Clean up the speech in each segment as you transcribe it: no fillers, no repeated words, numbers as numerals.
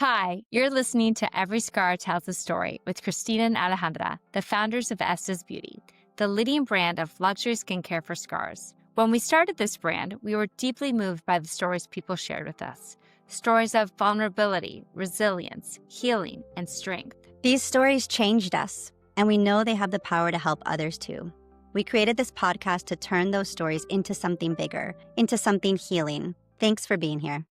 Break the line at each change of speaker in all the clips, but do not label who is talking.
Hi, you're listening to Every Scar Tells a Story with Christina and Alejandra, the founders of Estes Beauty, the leading brand of luxury skincare for scars. When we started this brand, we were deeply moved by the stories people shared with us. Stories of vulnerability, resilience, healing, and strength.
These stories changed us, and we know they have the power to help others too. We created this podcast to turn those stories into something bigger, into something healing. Thanks for being here.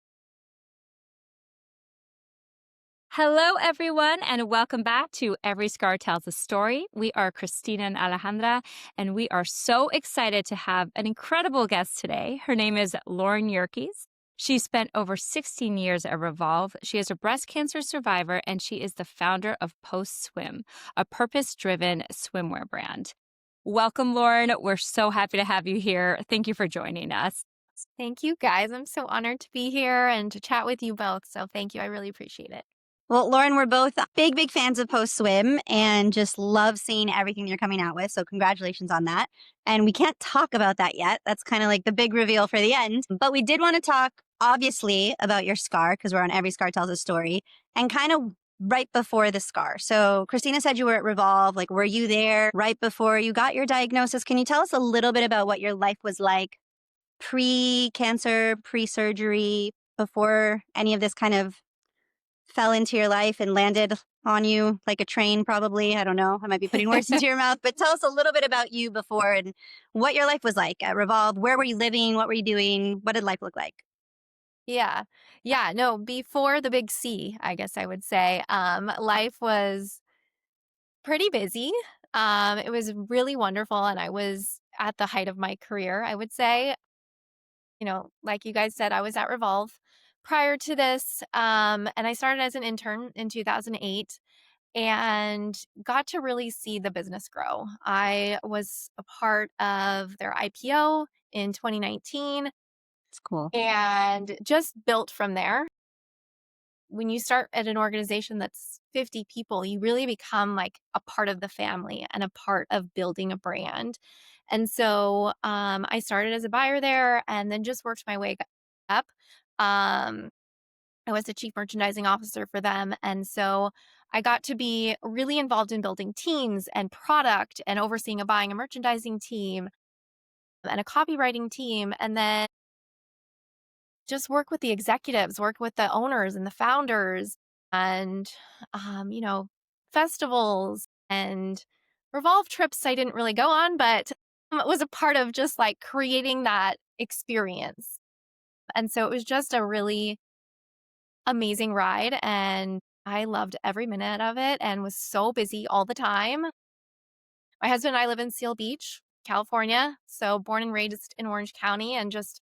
Hello, everyone, and welcome back to Every Scar Tells a Story. We are Christina and Alejandra, and we are so excited to have an incredible guest today. Her name is Lauren Yerkes. She spent over 16 years at Revolve. She is a breast cancer survivor, and she is the founder of Post Swim, a purpose-driven swimwear brand. Welcome, Lauren. We're so happy to have you here. Thank you for joining us.
Thank you, guys. I'm so honored to be here and to chat with you both. So thank you. I really appreciate it.
Well, Lauren, we're both big fans of Post Swim and just love seeing everything you're coming out with. So congratulations on that. And we can't talk about that yet. That's kind of like the big reveal for the end. But we did want to talk, obviously, about your scar because we're on Every Scar Tells a Story, and kind of right before the scar. So Christina said you were at Revolve. Like, were you there right before you got your diagnosis? Can you tell us a little bit about what your life was like pre-cancer, pre-surgery, before any of this kind of fell into your life and landed on you like a train, probably? I don't know. I might be putting words into your mouth, but tell us a little bit about you before and what your life was like at Revolve. Where were you living? What were you doing? What did life look like?
Yeah. Yeah. No, before the big C, I guess I would say, life was pretty busy. It was really wonderful. And I was at the height of my career, I would say. Like you guys said, I was at Revolve prior to this. And I started as an intern in 2008 and got to really see the business grow. I was a part of their IPO in 2019
It's cool.
and just built from there. When you start at an organization that's 50 people, you really become like a part of the family and a part of building a brand. And so I started as a buyer there and then just worked my way up. Um, I was the chief merchandising officer for them. And so I got to be really involved in building teams and product and overseeing a buying and merchandising team and a copywriting team. And then just work with the executives, work with the owners and the founders and, festivals and Revolve trips I didn't really go on, but it was a part of just like creating that experience. And so it was just a really amazing ride. And I loved every minute of it and was so busy all the time. My husband and I live in Seal Beach, California. So born and raised in Orange County and just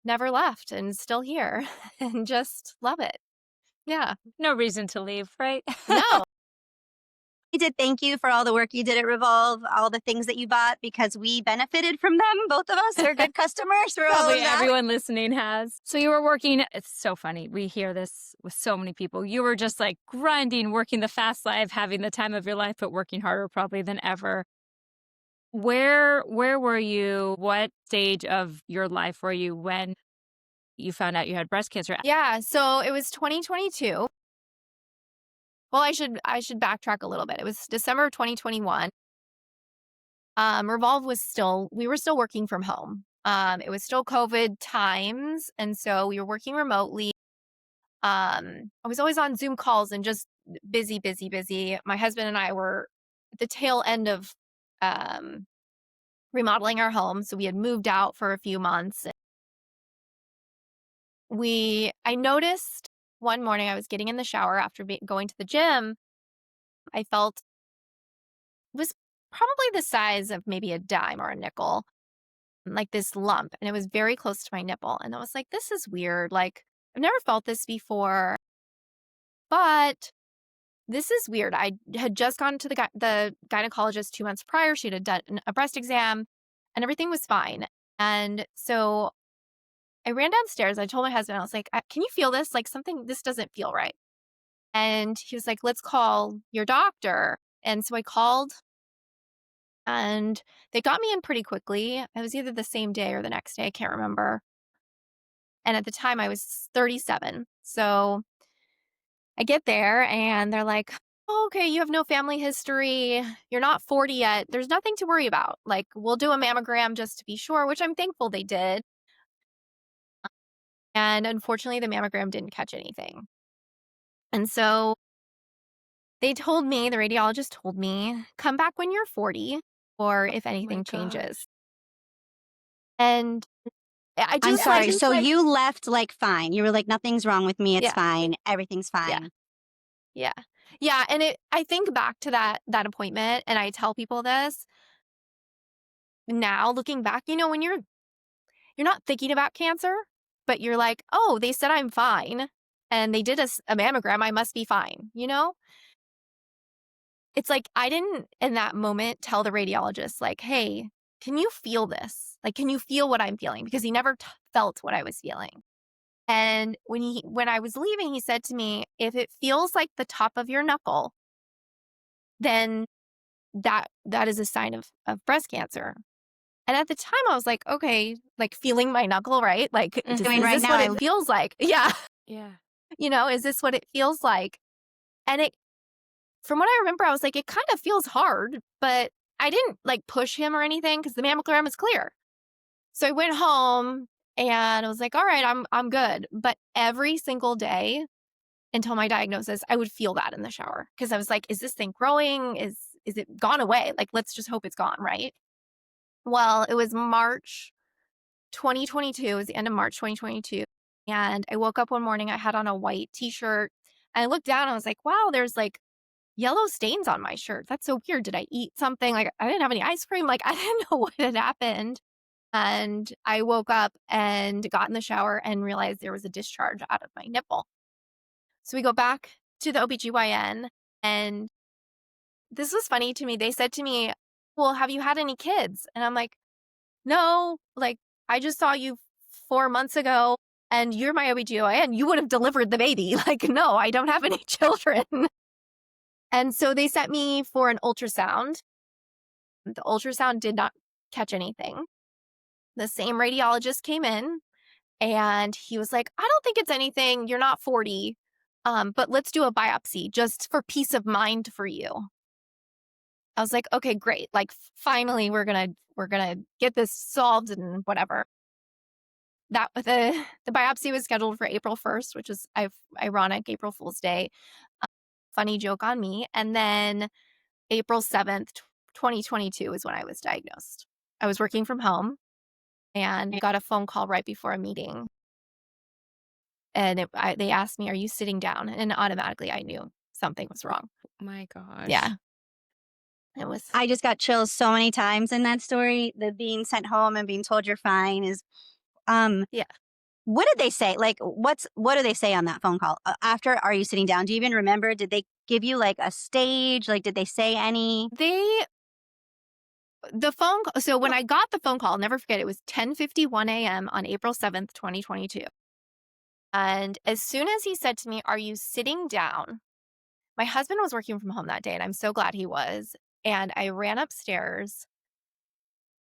never left and still here and just love it. Yeah.
No reason to leave, right?
No.
We did thank you for all the work you did at Revolve, all the things that you bought, because we benefited from them. Both of us are good customers for all of
Probably
that.
everyone listening has. So you were working, it's so funny. We hear this with so many people. You were just like grinding, working the fast life, having the time of your life, but working harder probably than ever. Where were you? What stage of your life were you when you found out you had breast cancer?
Yeah. So it was 2022. Well, I should backtrack a little bit. It was December of 2021. Revolve we were still working from home. It was still COVID times. And so we were working remotely. I was always on Zoom calls and just busy, busy, busy. My husband and I were at the tail end of um, remodeling our home. So we had moved out for a few months. I noticed one morning I was getting in the shower after going to the gym. I felt it was probably the size of maybe a dime or a nickel, like this lump, and it was very close to my nipple. And I was like, this is weird. Like, I've never felt this before, but this is weird. I had just gone to the gynecologist 2 months prior. She had done a breast exam and everything was fine. And so I ran downstairs. I told my husband, I was like, can you feel this? Like this doesn't feel right. And he was like, let's call your doctor. And so I called and they got me in pretty quickly. It was either the same day or the next day. I can't remember. And at the time I was 37. So I get there and they're like, oh, okay, you have no family history. You're not 40 yet. There's nothing to worry about. Like, we'll do a mammogram just to be sure, which I'm thankful they did. And unfortunately, the mammogram didn't catch anything. And so they told me, the radiologist told me, come back when you're 40 or if anything changes. And I
I'm
just
sorry.
like,
So you left like fine. You were like, nothing's wrong with me. It's
yeah,
fine. Everything's
yeah,
fine.
yeah. Yeah. And I think back to that appointment and I tell people this now looking back, when you're not thinking about cancer, but you're like, oh, they said I'm fine. And they did a mammogram. I must be fine. It's like I didn't in that moment tell the radiologist, like, hey, can you feel this? Like, can you feel what I'm feeling? Because he never felt what I was feeling. And when I was leaving, he said to me, if it feels like the top of your knuckle, then that is a sign of breast cancer. And at the time I was like, okay, like feeling my knuckle, right? Like,
I'm
is
doing right
this
now.
what it feels like? Yeah.
Yeah.
Is this what it feels like? And from what I remember, I was like, it kind of feels hard, but I didn't like push him or anything because the mammogram is clear. So I went home and I was like, all right, I'm good. But every single day until my diagnosis, I would feel that in the shower because I was like, is this thing growing? Is it gone away? Like, let's just hope it's gone, right? Well, it was March 2022. It was the end of March 2022. And I woke up one morning, I had on a white t-shirt. And I looked down and I was like, wow, there's like yellow stains on my shirt. That's so weird. Did I eat something? Like, I didn't have any ice cream. Like, I didn't know what had happened. And I woke up and got in the shower and realized there was a discharge out of my nipple. So we go back to the OBGYN, and this was funny to me. They said to me, well, have you had any kids? And I'm like, no, like, I just saw you 4 months ago and you're my OBGYN. You would have delivered the baby. Like, no, I don't have any children. And so they sent me for an ultrasound. The ultrasound did not catch anything. The same radiologist came in and he was like, I don't think it's anything. You're not 40. But let's do a biopsy just for peace of mind for you. I was like, okay, great. Like, finally we're gonna get this solved and whatever. That the biopsy was scheduled for April 1st, which is ironic, April Fool's Day. Funny joke on me. And then April 7th, 2022 is when I was diagnosed. I was working from home and got a phone call right before a meeting. And they asked me, are you sitting down? And automatically I knew something was wrong.
Oh my gosh.
Yeah. It was.
I just got chills so many times in that story. The being sent home and being told you're fine is,
Yeah.
what did they say? Like, what do they say on that phone call? After, are you sitting down? Do you even remember? Did they give you like a stage? Like, did they say any?
So when I got the phone call, I'll never forget, it was 10:51 a.m. on April 7th, 2022. And as soon as he said to me, are you sitting down? My husband was working from home that day, and I'm so glad he was. And I ran upstairs,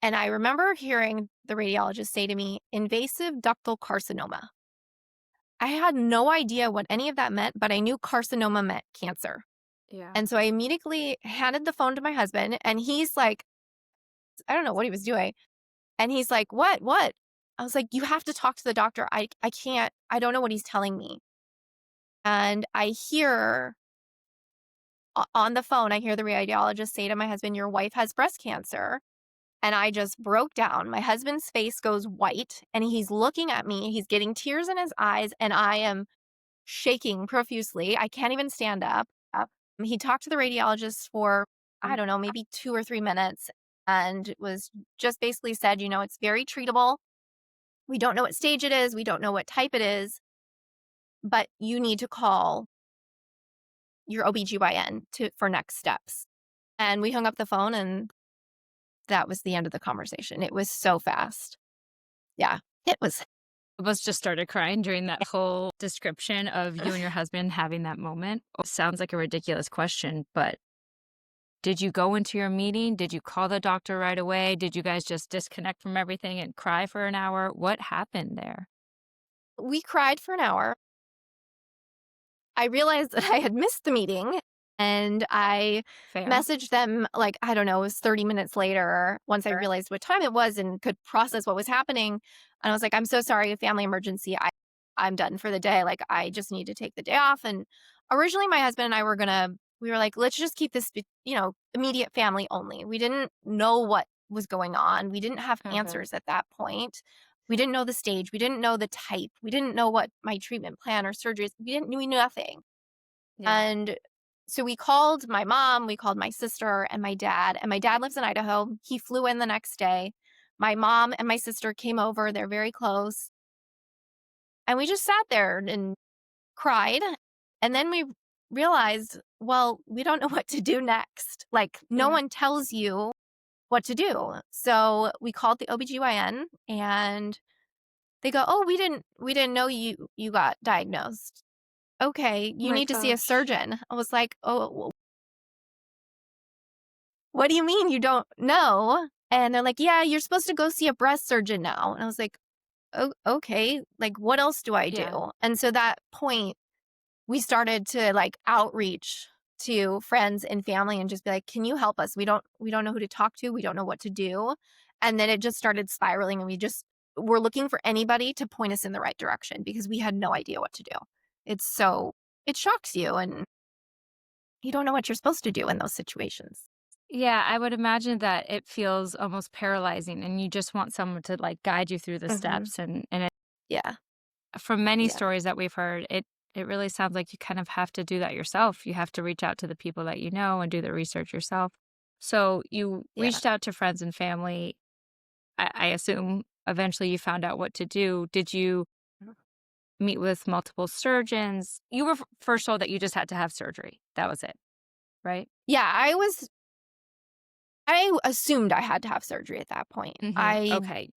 and I remember hearing the radiologist say to me, invasive ductal carcinoma. I had no idea what any of that meant, but I knew carcinoma meant cancer.
Yeah.
And so I immediately handed the phone to my husband, and he's like, I don't know what he was doing. And he's like, what? I was like, you have to talk to the doctor. I can't, I don't know what he's telling me. And I hear on the phone, I hear the radiologist say to my husband, your wife has breast cancer. And I just broke down. My husband's face goes white and he's looking at me. He's getting tears in his eyes and I am shaking profusely. I can't even stand up. He talked to the radiologist for, I don't know, maybe 2 or 3 minutes and was just basically said, it's very treatable. We don't know what stage it is. We don't know what type it is, but you need to call your OBGYN for next steps. And we hung up the phone and that was the end of the conversation. It was so fast. Yeah, it was.
Almost just started crying during that whole description of you and your husband having that moment. Sounds like a ridiculous question, but did you go into your meeting? Did you call the doctor right away? Did you guys just disconnect from everything and cry for an hour? What happened there?
We cried for an hour. I realized that I had missed the meeting, and I
Fair.
messaged them, like, I don't know, it was 30 minutes later once I realized what time it was and could process what was happening. And I was like, "I'm so sorry, family emergency. I'm done for the day. Like, I just need to take the day off." And originally my husband and I we were like, "Let's just keep this, immediate family only." We didn't know what was going on. We didn't have answers at that point. We didn't know the stage. We didn't know the type. We didn't know what my treatment plan or surgeries. We knew nothing.
Yeah.
And so we called my mom, we called my sister and my dad. And my dad lives in Idaho. He flew in the next day. My mom and my sister came over. They're very close. And we just sat there and cried. And then we realized, well, we don't know what to do next. Like, no
Yeah.
one tells you what to do. So we called the OBGYN and they go, "Oh, we didn't know you got diagnosed." "Okay,
Oh
you
my
need to see a
gosh.
surgeon." I was like, "Oh, what do you mean you don't know?" And they're like, "Yeah, you're supposed to go see a breast surgeon now." And I was like, "Oh, okay. Like, what else do I
Yeah.
do?" And so that point, we started to like outreach to friends and family and just be like, "Can you help us? We don't know who to talk to. We don't know what to do." And then it just started spiraling, and we just were looking for anybody to point us in the right direction because we had no idea what to do. It shocks you, and you don't know what you're supposed to do in those situations.
Yeah, I would imagine that it feels almost paralyzing and you just want someone to like guide you through the
Hmm.
steps and
Yeah.
from many
Yeah.
stories that we've heard, it really sounds like you kind of have to do that yourself. You have to reach out to the people that you know and do the research yourself. So you
Yeah.
reached out to friends and family. I assume eventually you found out what to do. Did you meet with multiple surgeons? You were first told that you just had to have surgery. That was it, right?
Yeah. I assumed I had to have surgery at that point.
Okay.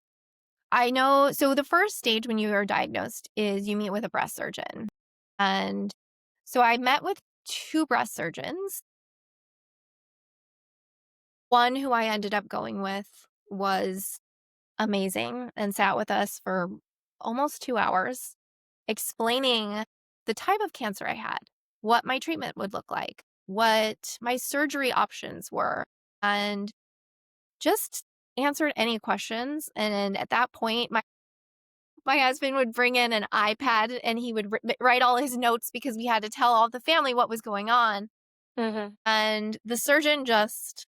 I know. So the first stage when you are diagnosed is you meet with a breast surgeon. And so I met with two breast surgeons. One who I ended up going with was amazing and sat with us for almost 2 hours explaining the type of cancer I had, what my treatment would look like, what my surgery options were, and just answered any questions. And then at that point, my husband would bring in an iPad and he would write all his notes because we had to tell all the family what was going on.
Mhm.
And the surgeon just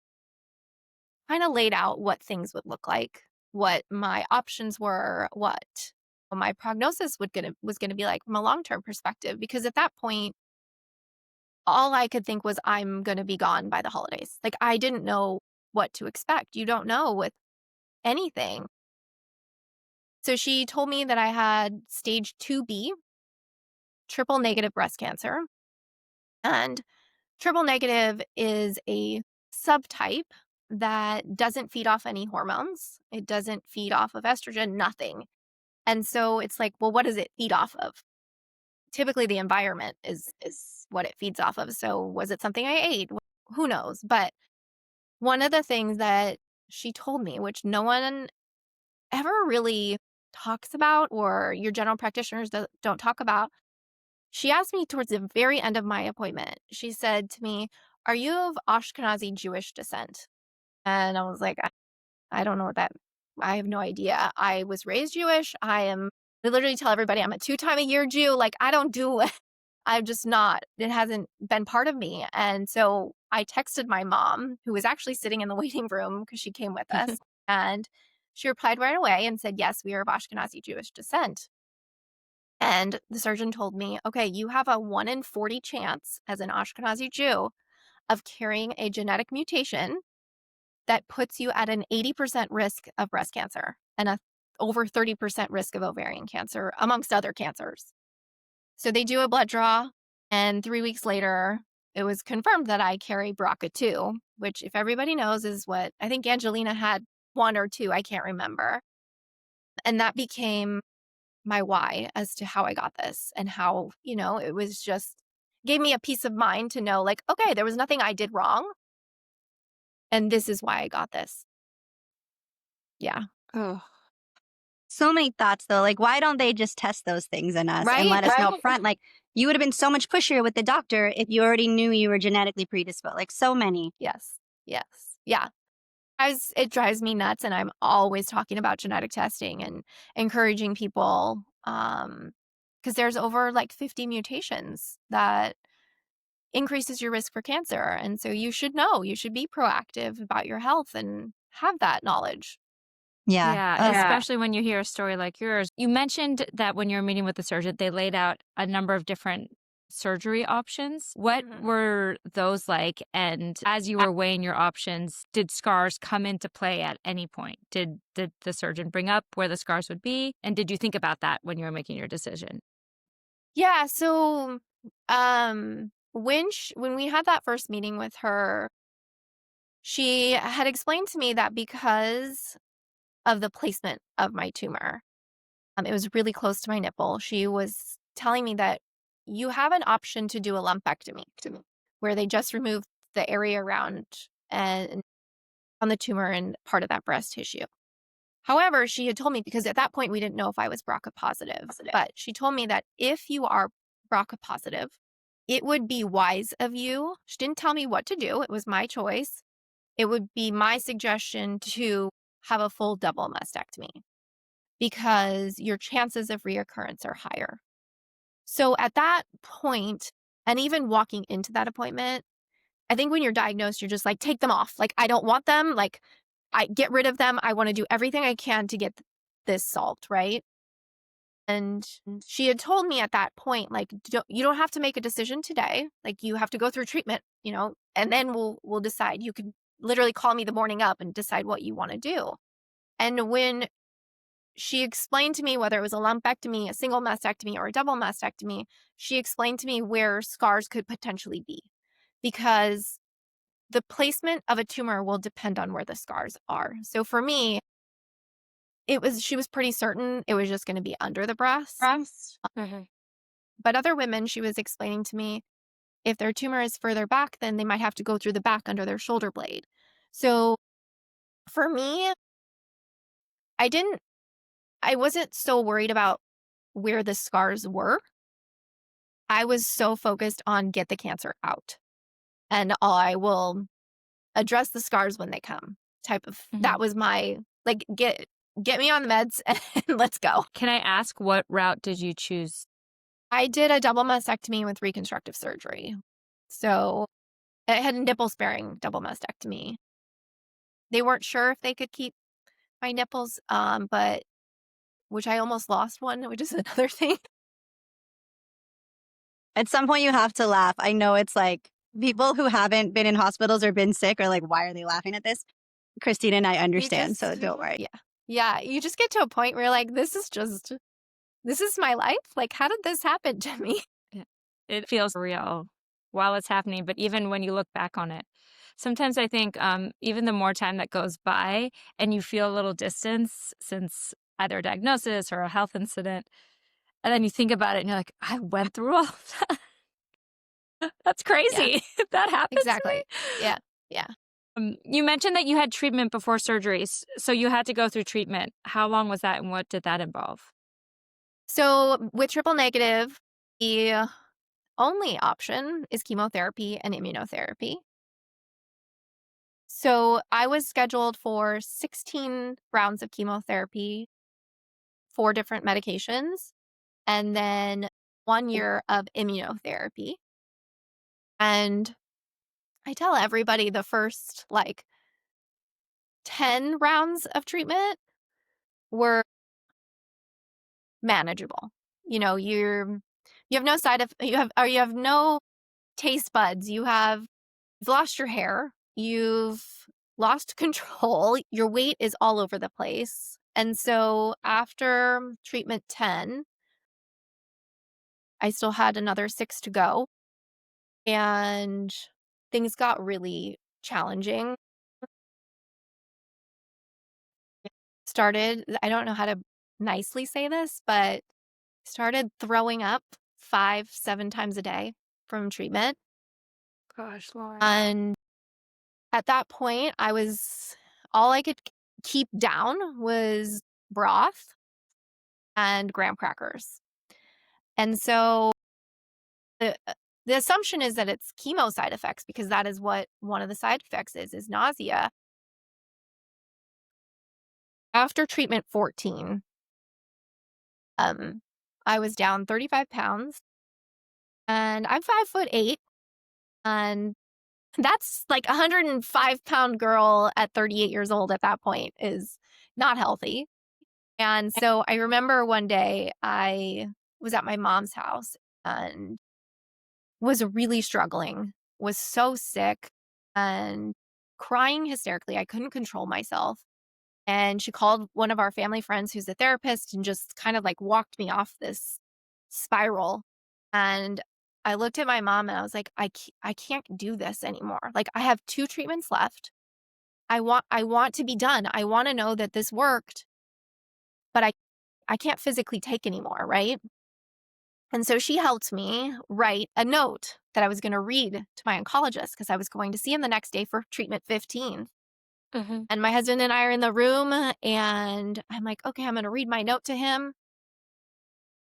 kind of laid out what things would look like, what my options were, what my prognosis was gonna be like from a long-term perspective. Because at that point, all I could think was I'm gonna be gone by the holidays. Like, I didn't know what to expect. You don't know with anything. So she told me that I had stage 2B, triple negative breast cancer. And triple negative is a subtype that doesn't feed off any hormones. It doesn't feed off of estrogen, nothing. And so it's like, well, what does it feed off of? Typically the environment is what it feeds off of. So was it something I ate? Who knows? But one of the things that she told me, which no one ever really talks about or your general practitioners don't talk about, she asked me towards the very end of my appointment. She said to me, "Are you of Ashkenazi Jewish descent?" And I was like, I don't know what that I have no idea. I was raised Jewish. I literally tell everybody I'm a 2-time-a-year Jew. Like, I don't do I'm just not. It hasn't been part of me. And so I texted my mom, who was actually sitting in the waiting room because she came with us. And she replied right away and said, "Yes, we are of Ashkenazi Jewish descent." And the surgeon told me, "Okay, you have a 1 in 40 chance as an Ashkenazi Jew of carrying a genetic mutation that puts you at an 80% risk of breast cancer and a over 30% risk of ovarian cancer, amongst other cancers." So they do a blood draw, and 3 weeks later, it was confirmed that I carry BRCA2, which, if everybody knows, is what I think Angelina had, one or two, I can't remember. And that became my why as to how I got this and how, it was just gave me a peace of mind to know, like, okay, there was nothing I did wrong. And this is why I got this. Yeah.
Oh,
So many thoughts though. Like, why don't they just test those things in us and
Right?
let us know up front? Like, you would have been so much pushier with the doctor if you already knew you were genetically predisposed. Like so many.
Yes. Yes. Yeah. It drives me nuts, and I'm always talking about genetic testing and encouraging people, because there's over like 50 mutations that increases your risk for cancer. And so you should know, you should be proactive about your health and have that knowledge.
Yeah.
Yeah,
Ugh.
especially when you hear a story like yours. You mentioned that when you were meeting with the surgeon, they laid out a number of different surgery options. What
Mhm.
were those like? And as you were weighing your options, did scars come into play at any point? Did the surgeon bring up where the scars would be? And did you think about that when you were making your decision?
Yeah. So, when we had that first meeting with her, she had explained to me that because of the placement of my tumor, it was really close to my nipple. She was telling me that you have an option to do a lumpectomy, where they just remove the area around and on the tumor and part of that breast tissue. However, she had told me, because at that point we didn't know if I was BRCA positive, but she told me that if you are BRCA positive, it would be wise of you. She didn't tell me what to do. It was my choice. It would be my suggestion to have a full double mastectomy, because your chances of reoccurrence are higher. So at that point, and even walking into that appointment, I think when you're diagnosed, you're just like, take them off. Like, I don't want them. Like, I get rid of them. I want to do everything I can to get this solved, right? And she had told me at that point, like, you don't have to make a decision today. Like, you have to go through treatment, and then we'll decide. You can literally call me the morning up and decide what you want to do. And when she explained to me whether it was a lumpectomy, a single mastectomy, or a double mastectomy, she explained to me where scars could potentially be, because the placement of a tumor will depend on where the scars are. So for me, she was pretty certain it was just going to be under the breast.
Mhm.
But other women, she was explaining to me, if their tumor is further back, then they might have to go through the back under their shoulder blade. So for me, I wasn't so worried about where the scars were. I was so focused on get the cancer out, and I will address the scars when they come type of, that was my, like, get me on the meds and let's go.
Can I ask, what route did you choose?
I did a double mastectomy with reconstructive surgery. So I had a nipple sparing double mastectomy. They weren't sure if they could keep my nipples, but which I almost lost one, which is another thing.
At some point, you have to laugh. I know it's like people who haven't been in hospitals or been sick are like, why are they laughing at this? Christina and I understand, so don't worry.
Yeah. Yeah. You just get to a point where you're like, this is my life. Like, how did this happen to me?
Yeah. It feels real while it's happening, but even when you look back on it, sometimes I think even the more time that goes by and you feel a little distance since either a diagnosis or a health incident, and then you think about it and you're like, I went through all of that. That's crazy. That happened
Exactly.
to me.
Yeah. Yeah.
You mentioned that you had treatment before surgeries, so you had to go through treatment. How long was that, and what did that involve?
So with triple negative, the only option is chemotherapy and immunotherapy. So I was scheduled for 16 rounds of chemotherapy, 4 different medications, and then 1 year of immunotherapy. And I tell everybody the first like 10 rounds of treatment were manageable. You have no you have no taste buds. You've lost your hair. You've lost control. Your weight is all over the place. And so after treatment 10, I still had another 6 to go, and things got really challenging. I don't know how to nicely say this, but started throwing up 5, 7 times a day from treatment.
Gosh, Lauren.
And at that point, all I could keep down was broth and graham crackers. And so the assumption is that it's chemo side effects because that is what one of the side effects is nausea. After treatment 14, I was down 35 pounds and I'm 5'8", and that's like a 105-pound girl at 38 years old at that point is not healthy. And so I remember one day I was at my mom's house and was really struggling, was so sick and crying hysterically. I couldn't control myself. And she called one of our family friends who's a therapist and just kind of like walked me off this spiral. And I looked at my mom and I was like, I can't do this anymore. Like I have 2 treatments left. I want to be done. I want to know that this worked, but I can't physically take anymore, right? And so she helped me write a note that I was going to read to my oncologist because I was going to see him the next day for treatment 15.
Mm-hmm.
And my husband and I are in the room and I'm like, okay, I'm going to read my note to him.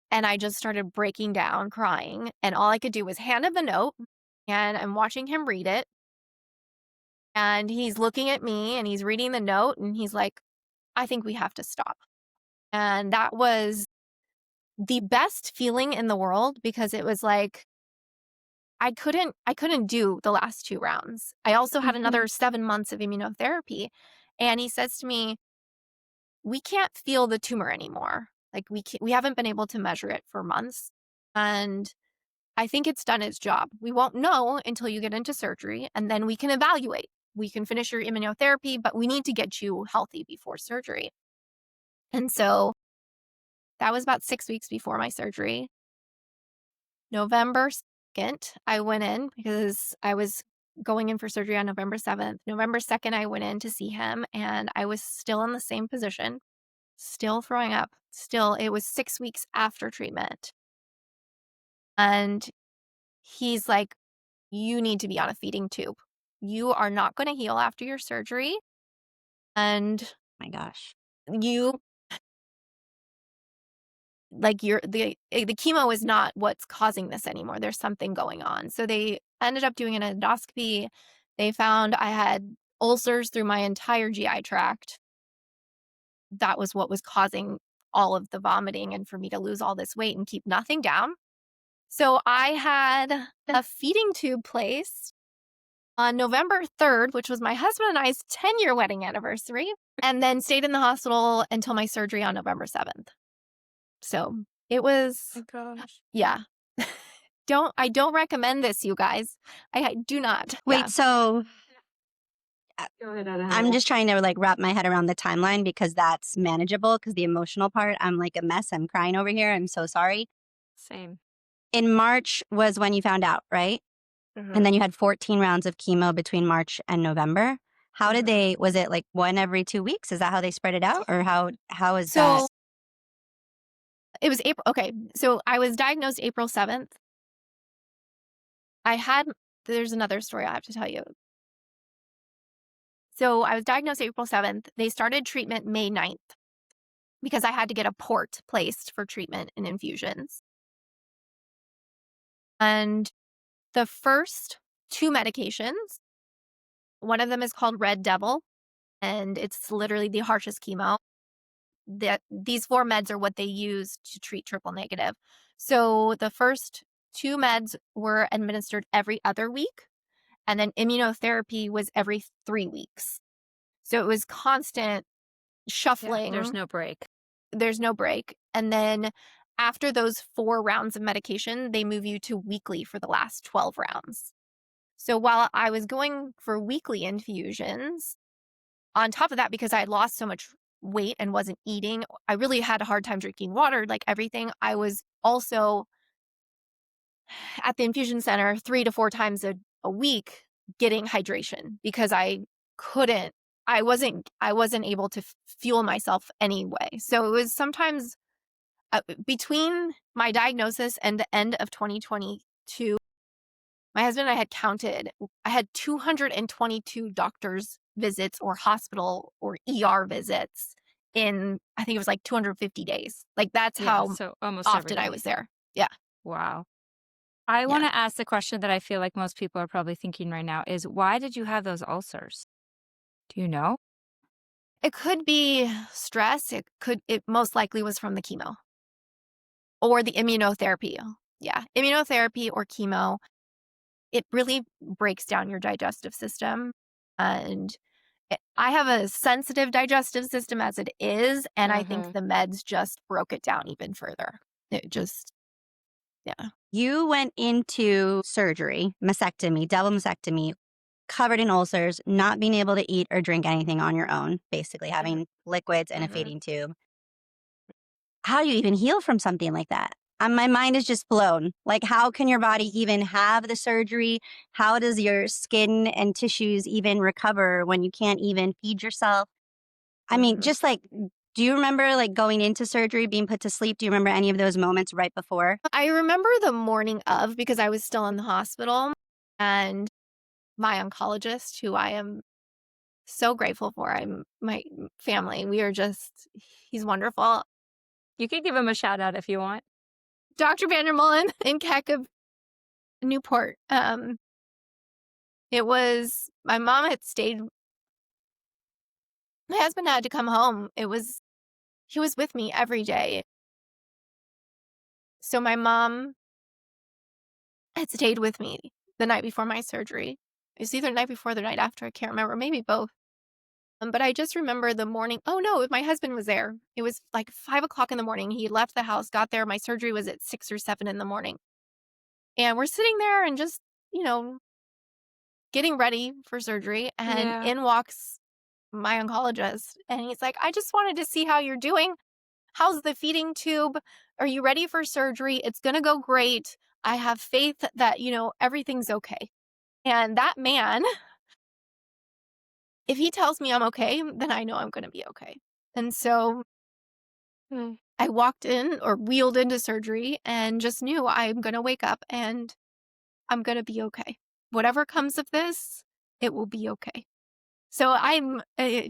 And I just started breaking down, crying. And all I could do was hand him the note and I'm watching him read it. And he's looking at me and he's reading the note and he's like, I think we have to stop. And that was the best feeling in the world because it was like, I couldn't do the last 2 rounds. I also had another 7 months of immunotherapy. And he says to me, we can't feel the tumor anymore. Like we haven't been able to measure it for months. And I think it's done its job. We won't know until you get into surgery and then we can evaluate. We can finish your immunotherapy, but we need to get you healthy before surgery. And so that was about 6 weeks before my surgery. November 2nd, I went in because I was going in for surgery on November 7th. November 2nd, I went in to see him and I was still in the same position, still throwing up. Still, it was 6 weeks after treatment. And he's like, you need to be on a feeding tube. You are not going to heal after your surgery. And
My gosh.
you like the chemo is not what's causing this anymore. There's something going on. So they ended up doing an endoscopy. They found I had ulcers through my entire GI tract. That was what was causing all of the vomiting and for me to lose all this weight and keep nothing down. So I had a feeding tube placed on November 3rd, which was my husband and I's 10-year wedding anniversary, and then stayed in the hospital until my surgery on November 7th. So it was,
Oh gosh.
yeah. I don't recommend this, you guys. I do not.
Wait,
Yeah.
so
Go ahead,
I'm just trying to like wrap my head around the timeline because that's manageable because the emotional part, I'm like a mess. I'm crying over here. I'm so sorry.
Same.
In March was when you found out, right? And then you had 14 rounds of chemo between March and November. How did they, was it like one every 2 weeks? Is that how they spread it out? Or how is that?
So it was April. Okay. So I was diagnosed April 7th. There's another story I have to tell you. So I was diagnosed April 7th. They started treatment May 9th because I had to get a port placed for treatment and infusions. And the first 2 medications, one of them is called Red Devil, and it's literally the harshest chemo. These 4 meds are what they use to treat triple negative. So the first 2 meds were administered every other week, and then immunotherapy was every 3 weeks. So it was constant shuffling.
There's no break.
There's no break. And then after those 4 rounds of medication, they move you to weekly for the last 12 rounds. So while I was going for weekly infusions, on top of that, because I had lost so much weight and wasn't eating, I really had a hard time drinking water, like everything. I was also at the infusion center 3 to 4 times a week getting hydration because I wasn't able to fuel myself anyway. So it was sometimes between my diagnosis and the end of 2022, my husband and I had counted, I had 222 doctor's visits or hospital or ER visits in, I think it was like 250 days. Like that's how
So almost
often
every
I was
week.
there. Yeah.
Wow. I want
Yeah.
to ask the question that I feel like most people are probably thinking right now is why did you have those ulcers? Do you know?
It could be stress. It most likely was from the chemo or the immunotherapy. Yeah. Immunotherapy or chemo. It really breaks down your digestive system. And I have a sensitive digestive system as it is. And I think
Mhm.
the meds just broke it down even further. It just, yeah.
You went into surgery, mastectomy, double mastectomy, covered in ulcers, not being able to eat or drink anything on your own, basically having liquids and a
Mhm.
feeding tube. How do you even heal from something like that? My mind is just blown. Like, how can your body even have the surgery? How does your skin and tissues even recover when you can't even feed yourself? I mean,
Mhm.
just like, do you remember like going into surgery, being put to sleep? Do you remember any of those moments right before?
I remember the morning of because I was still in the hospital and my oncologist, who I am so grateful for, my family. We are just, he's wonderful.
You could give him a shout out if you want.
Dr. Vandermullen in Keck of Newport. It was my mom had stayed. My husband had to come home. He was with me every day. So my mom had stayed with me the night before my surgery. It was either the night before or the night after. I can't remember. Maybe both. But I just remember the morning. Oh no, my husband was there. It was like 5 o'clock in the morning. He left the house, got there. My surgery was at 6 or 7 in the morning. And we're sitting there and just, you know, getting ready for surgery. And
Yeah.
in walks my oncologist. And he's like, I just wanted to see how you're doing. How's the feeding tube? Are you ready for surgery? It's going to go great. I have faith that, everything's okay. And that man, if he tells me I'm okay, then I know I'm going to be okay. And so
Mm.
I walked in or wheeled into surgery and just knew I'm going to wake up and I'm going to be okay. Whatever comes of this, it will be okay. So I
I'm gonna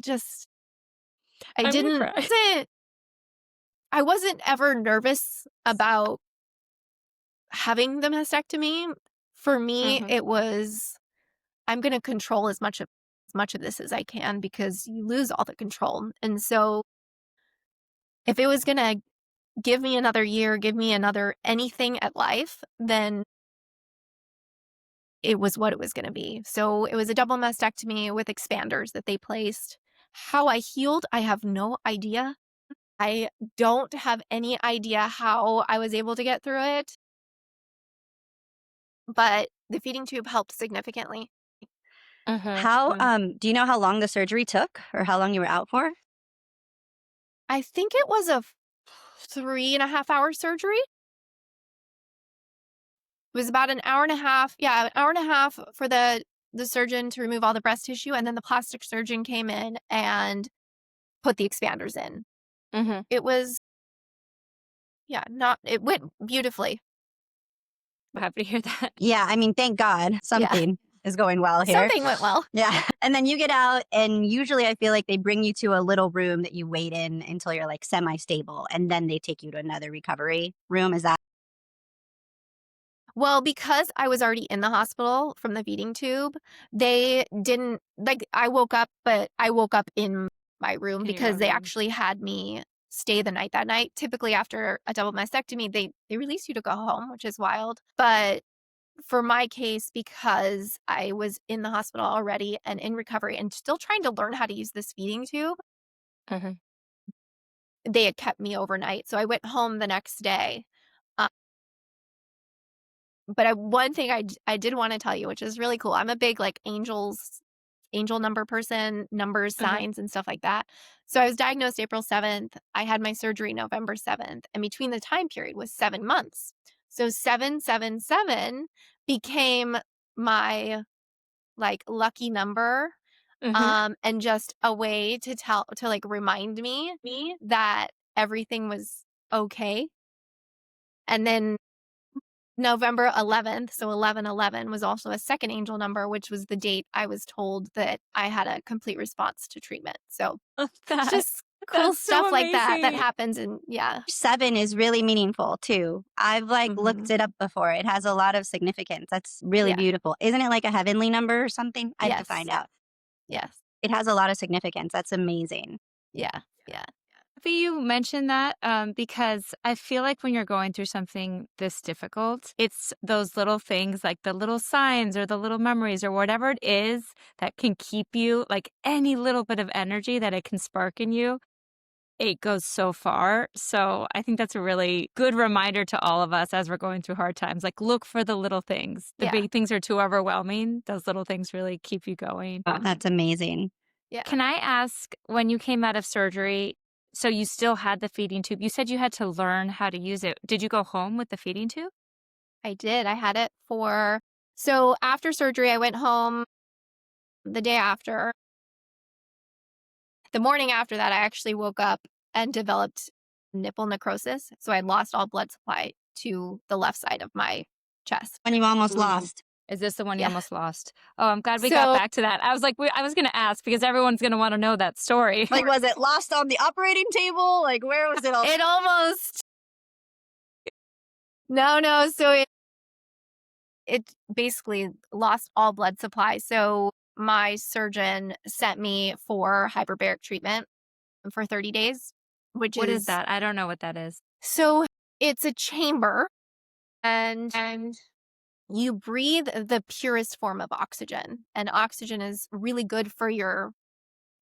didn't,
cry.
I wasn't ever nervous about having the mastectomy. For me,
Mhm.
it was, I'm going to control as much of this as I can because you lose all the control. And so if it was going to give me another year, give me another anything at life, then it was what it was going to be. So it was a double mastectomy with expanders that they placed. How I healed, I have no idea. I don't have any idea how I was able to get through it, but the feeding tube helped significantly.
Mhm.
How,
Mm.
do you know how long the surgery took or how long you were out for?
I think it was a 3.5 hour surgery. It was about an hour and a half. Yeah, an hour and a half for the surgeon to remove all the breast tissue, and then the plastic surgeon came in and put the expanders in.
Mhm.
It was, yeah, not it went beautifully.
Happy to hear that.
Yeah, I mean, thank God
Yeah.
something is going well here.
Something went well.
Yeah. And then you get out, and usually I feel like they bring you to a little room that you wait in until you're like semi stable, and then they take you to another recovery room. Is that?
Well, because I was already in the hospital from the feeding tube, they didn't like I woke up, but I woke up in my room
In your
because
own
they
room.
actually had me stay the night that night. Typically after a double mastectomy, they release you to go home, which is wild. But for my case, because I was in the hospital already and in recovery and still trying to learn how to use this feeding tube,
Mhm.
they had kept me overnight. So I went home the next day. Uh, but one thing I did want to tell you, which is really cool. I'm a big like angel number person, numbers,
Mhm.
signs, and stuff like that. So I was diagnosed April 7th. I had my surgery November 7th. And between the time period was 7 months. So 777 became my like lucky number,
Mhm.
and just a way to like remind me
Me?
that everything was okay. And then November 11th, so 1111 was also a second angel number, which was the date I was told that I had a complete response to treatment. So
Love
it's
that.
just cool
That's so
stuff like that
amazing.
happens. And yeah.
7 is really meaningful too. I've looked it up before. It has a lot of significance. That's really
Yeah.
beautiful. Isn't it like a heavenly number or something? I have to
Yes.
find out.
Yes.
It has a lot of significance. That's amazing.
Yeah. Yeah.
Happy you mentioned that because I feel like when you're going through something this difficult, it's those little things like the little signs or the little memories or whatever it is that can keep you, like any little bit of energy that it can spark in you. It goes so far. So I think that's a really good reminder to all of us as we're going through hard times. Like, look for the little things. The
Yeah.
big things are too overwhelming. Those little things really keep you going.
That's amazing.
Yeah.
Can I ask, when you came out of surgery, so you still had the feeding tube? You said you had to learn how to use it. Did you go home with the feeding tube?
I did. I had it so after surgery, I went home the day after. The morning after that, I actually woke up and developed nipple necrosis. So I lost all blood supply to the left side of my chest.
When you almost lost.
Is this the one you
Yeah.
almost lost? Oh, I'm glad we got
So-
back to that. I was like, I was going to ask because everyone's going to want to know that story.
Like, was it lost on the operating table? Like, where was it all?
It almost. No. So it basically lost all blood supply. So my surgeon sent me for hyperbaric treatment for 30 days, which
What is that? I don't know what that is.
So it's a chamber and you breathe the purest form of oxygen. And oxygen is really good for your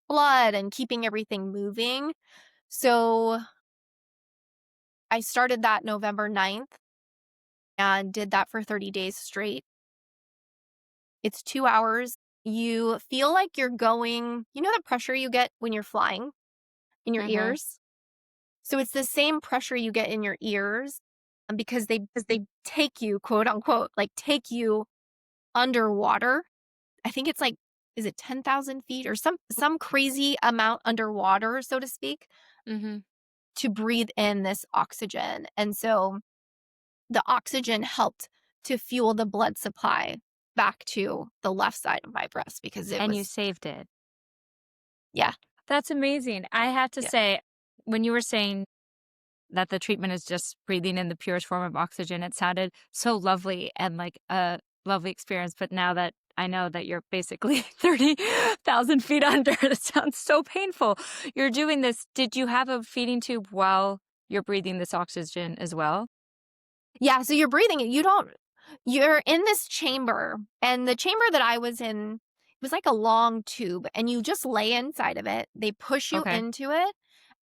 blood and keeping everything moving. So I started that November 9th and did that for 30 days straight. It's 2 hours. You feel like you're going, the pressure you get when you're flying in your ears? So it's the same pressure you get in your ears because they take you, quote unquote, take you underwater. I think it's is it 10,000 feet or some crazy amount underwater, so to speak, to breathe in this oxygen. And so the oxygen helped to fuel the blood supply back to the left side of my breast because
you saved it.
Yeah.
That's amazing. I have to
Yeah.
say, when you were saying that the treatment is just breathing in the purest form of oxygen, it sounded so lovely and like a lovely experience. But now that I know that you're basically 30,000 feet under, it sounds so painful. You're doing this. Did you have a feeding tube while you're breathing this oxygen as well?
Yeah, so you're breathing it. You're in this chamber, and the chamber that I was in, it was like a long tube, and you just lay inside of it. They push you
Okay.
into it,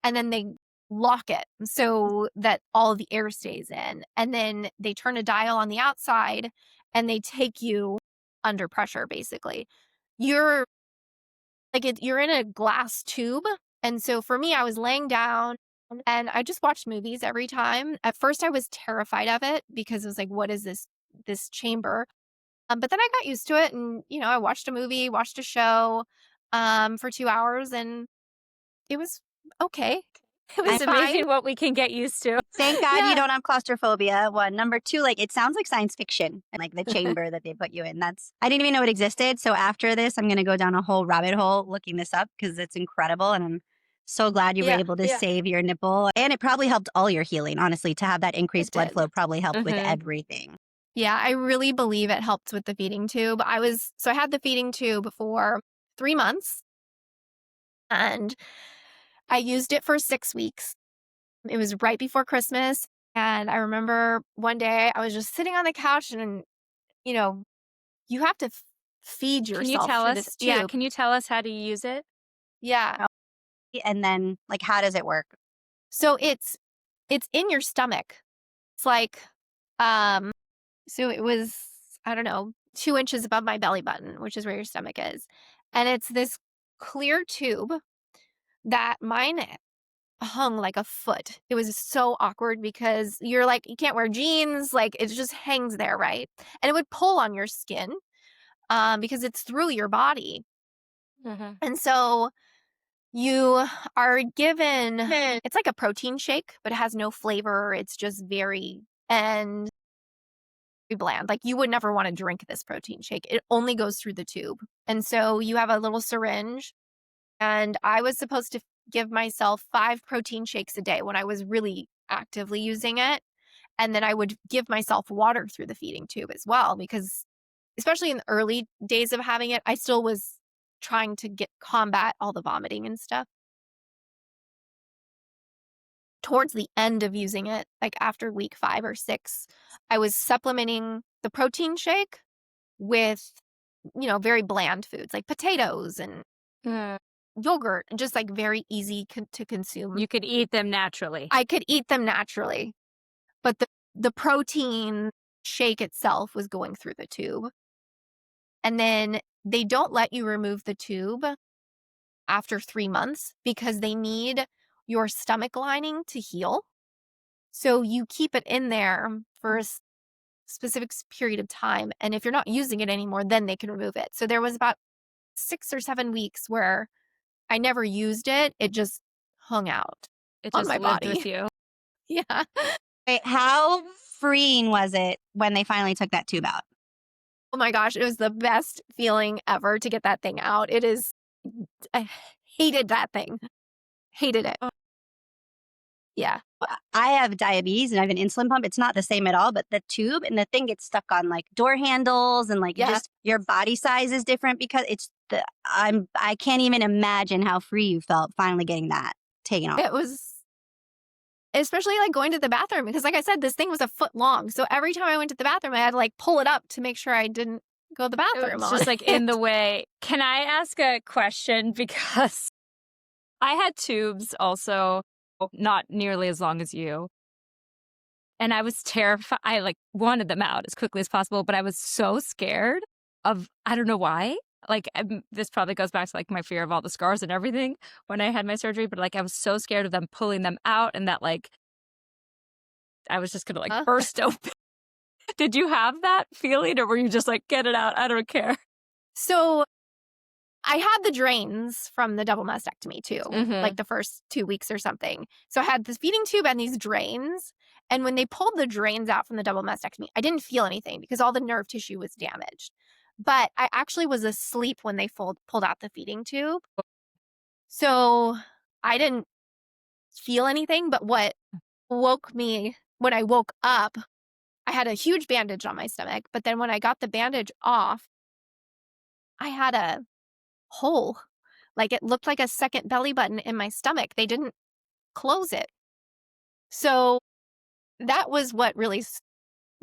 and then they lock it so that all the air stays in. And then they turn a dial on the outside, and they take you under pressure, basically. You're you're in a glass tube. And so for me, I was laying down and I just watched movies every time. At first I was terrified of it because it was like, what is this chamber? But then I got used to it and, I watched a movie, watched a show for 2 hours and it was okay. It was
It's
fine.
amazing what we can get used to.
Thank God
Yeah.
you don't have claustrophobia. One. Number two, it sounds like science fiction, like the chamber that they put you in. I didn't even know it existed. So after this, I'm going to go down a whole rabbit hole looking this up because it's incredible. And I'm so glad you were able to save your nipple. And it probably helped all your healing, honestly, to have that increased blood
did.
flow probably helped with everything.
Yeah, I really believe it helped with the feeding tube. I had the feeding tube for 3 months and I used it for 6 weeks. It was right before Christmas. And I remember one day I was just sitting on the couch and, you have to feed yourself
Can you tell
through
us?
this tube.
Yeah, can you tell us how to use it?
Yeah.
And then, how does it work?
So it's in your stomach. It's so it was, I don't know, 2 inches above my belly button, which is where your stomach is. And it's this clear tube that mine hung like a foot. It was so awkward because you can't wear jeans, it just hangs there, right? And it would pull on your skin because it's through your body. And so you are given, it's like a protein shake, but it has no flavor. It's just very bland. You would never want to drink this protein shake. It only goes through the tube. And so you have a little syringe and I was supposed to give myself 5 protein shakes a day when I was really actively using it. And then I would give myself water through the feeding tube as well, because especially in the early days of having it, I still was trying to combat all the vomiting and stuff. Towards the end of using it, like after week 5 or 6, I was supplementing the protein shake with, very bland foods like potatoes and
Mm.
yogurt, and just like very easy to consume.
You could eat them naturally.
I could eat them naturally, but the protein shake itself was going through the tube. And then they don't let you remove the tube after 3 months because they need your stomach lining to heal. So you keep it in there for a specific period of time. And if you're not using it anymore, then they can remove it. So there was about 6 or 7 weeks where I never used it. It just hung out
It
on
just
my
lived
body.
with you.
Yeah.
Wait, how freeing was it when they finally took that tube out?
Oh my gosh, it was the best feeling ever to get that thing out. I hated that thing. Hated it. Yeah.
I have diabetes and I have an insulin pump. It's not the same at all, but the tube and the thing gets stuck on like door handles and like
Yeah.
just your body size is different because I can't even imagine how free you felt finally getting that taken off.
It was, especially like going to the bathroom, because like I said, this thing was a foot long. So every time I went to the bathroom, I had to like pull it up to make sure I didn't go to the bathroom.
It's
on
just like in
it.
the way. Can I ask a question? Because I had tubes also, not nearly as long as you. And I was terrified. I like wanted them out as quickly as possible, but I was so scared of, I don't know why. Like this probably goes back to like my fear of all the scars and everything when I had my surgery, but like I was so scared of them pulling them out and that like I was just gonna like burst open. Did you have that feeling or were you just like, get it out? I don't care.
So I had the drains from the double mastectomy too,
Mhm.
like the first 2 weeks or something. So I had this feeding tube and these drains. And when they pulled the drains out from the double mastectomy, I didn't feel anything because all the nerve tissue was damaged. But I actually was asleep when they pulled out the feeding tube. So I didn't feel anything. But what woke me when I woke up, I had a huge bandage on my stomach. But then when I got the bandage off, I had a hole. Like it looked like a second belly button in my stomach. They didn't close it. So that was what really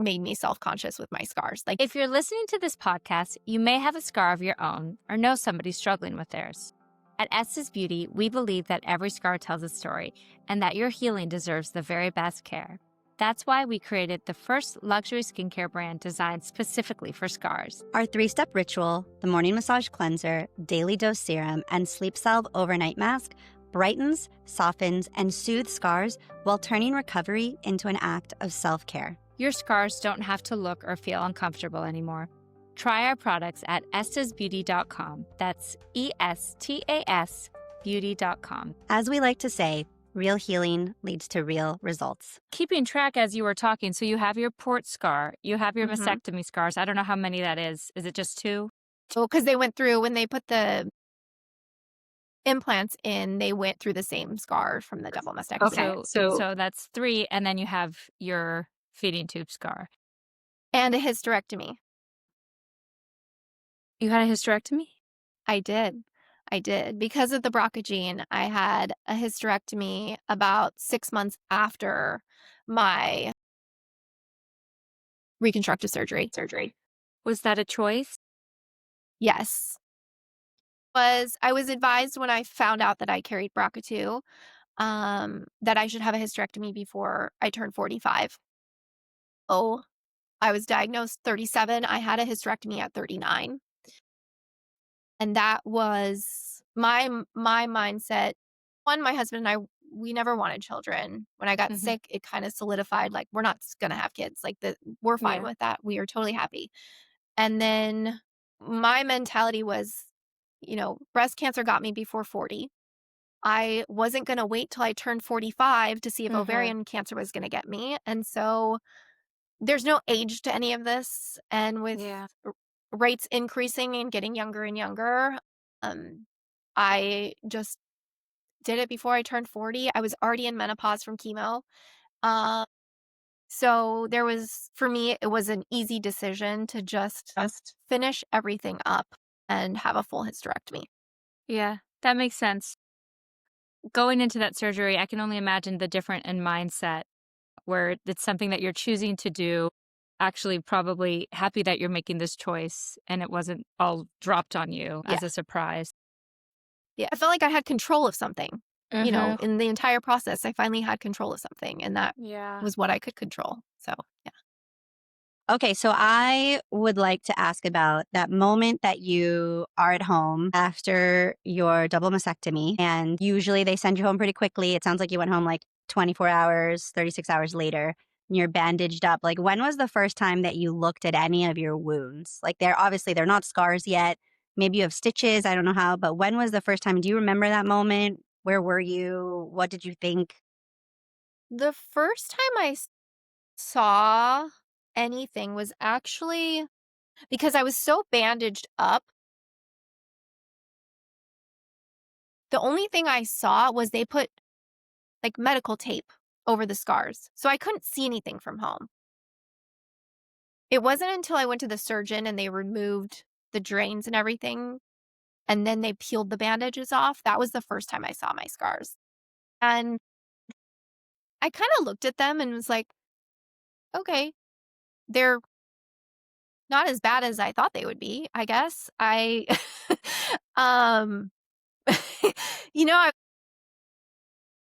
made me self-conscious with my scars. Like,
If you're listening to this podcast, you may have a scar of your own or know somebody struggling with theirs. At Estes Beauty, we believe that every scar tells a story and that your healing deserves the very best care. That's why we created the first luxury skincare brand designed specifically for scars.
Our 3-step ritual, the morning massage cleanser, daily dose serum, and sleep salve overnight mask brightens, softens, and soothes scars while turning recovery into an act of self-care.
Your scars don't have to look or feel uncomfortable anymore. Try our products at estesbeauty.com. That's ESTAS beauty.com.
As we like to say, real healing leads to real results.
Keeping track as you were talking, so you have your port scar, you have your
Mhm.
mastectomy scars. I don't know how many that is. Is it just 2?
because they went through, when they put the implants in, they went through the same scar from the double mastectomy.
So that's 3, and then you have your feeding tube scar.
And a hysterectomy.
You had a hysterectomy?
I did. Because of the BRCA gene, I had a hysterectomy about 6 months after my reconstructive surgery.
Was that a choice?
Yes. I was advised when I found out that I carried BRCA2, that I should have a hysterectomy before I turned 45. Oh, I was diagnosed 37. I had a hysterectomy at 39. And that was my mindset. One, my husband and I, we never wanted children. When I got
Mhm.
sick, it kind of solidified, like, we're not going to have kids. Like, we're fine
Yeah.
with that. We are totally happy. And then my mentality was, breast cancer got me before 40. I wasn't going to wait till I turned 45 to see if
Mhm.
ovarian cancer was going to get me. And so there's no age to any of this. And with
Yeah.
rates increasing and getting younger and younger, I just did it before I turned 40. I was already in menopause from chemo. Um, so there was, for me, it was an easy decision to just finish everything up and have a full hysterectomy.
Yeah, that makes sense. Going into that surgery, I can only imagine the different in mindset where it's something that you're choosing to do, actually probably happy that you're making this choice and it wasn't all dropped on you
Yeah.
as a surprise.
Yeah. I felt like I had control of something,
Mhm.
in the entire process. I finally had control of something, and that
Yeah.
was what I could control. So, yeah.
Okay, so I would like to ask about that moment that you are at home after your double mastectomy, and usually they send you home pretty quickly. It sounds like you went home like 24 hours, 36 hours later, and you're bandaged up. Like, when was the first time that you looked at any of your wounds? Like, they're not scars yet. Maybe you have stitches. I don't know how, but when was the first time? Do you remember that moment? Where were you? What did you think?
The first time saw anything was actually because I was so bandaged up. The only thing I saw was they put like medical tape over the scars. So I couldn't see anything from home. It wasn't until I went to the surgeon and they removed the drains and everything, and then they peeled the bandages off. That was the first time I saw my scars. And I kind of looked at them and was like, okay, they're not as bad as I thought they would be, I guess. Um, I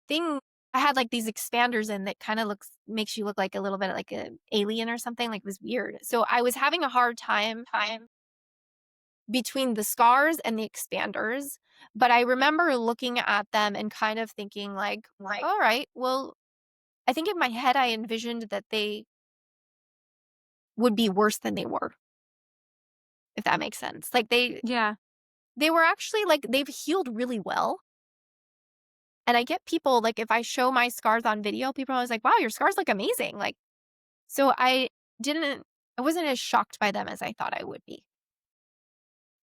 think I had like these expanders in that kind of makes you look like a little bit like an alien or something. Like, it was weird. So I was having a hard time between the scars and the expanders. But I remember looking at them and kind of thinking like, all right, well, I think in my head I envisioned that they would be worse than they were, if that makes sense. Like
Yeah.
they were actually like they've healed really well. And I get people like if I show my scars on video, people are always like, wow, your scars look amazing. Like, so didn't I wasn't as shocked by them as I thought I would be.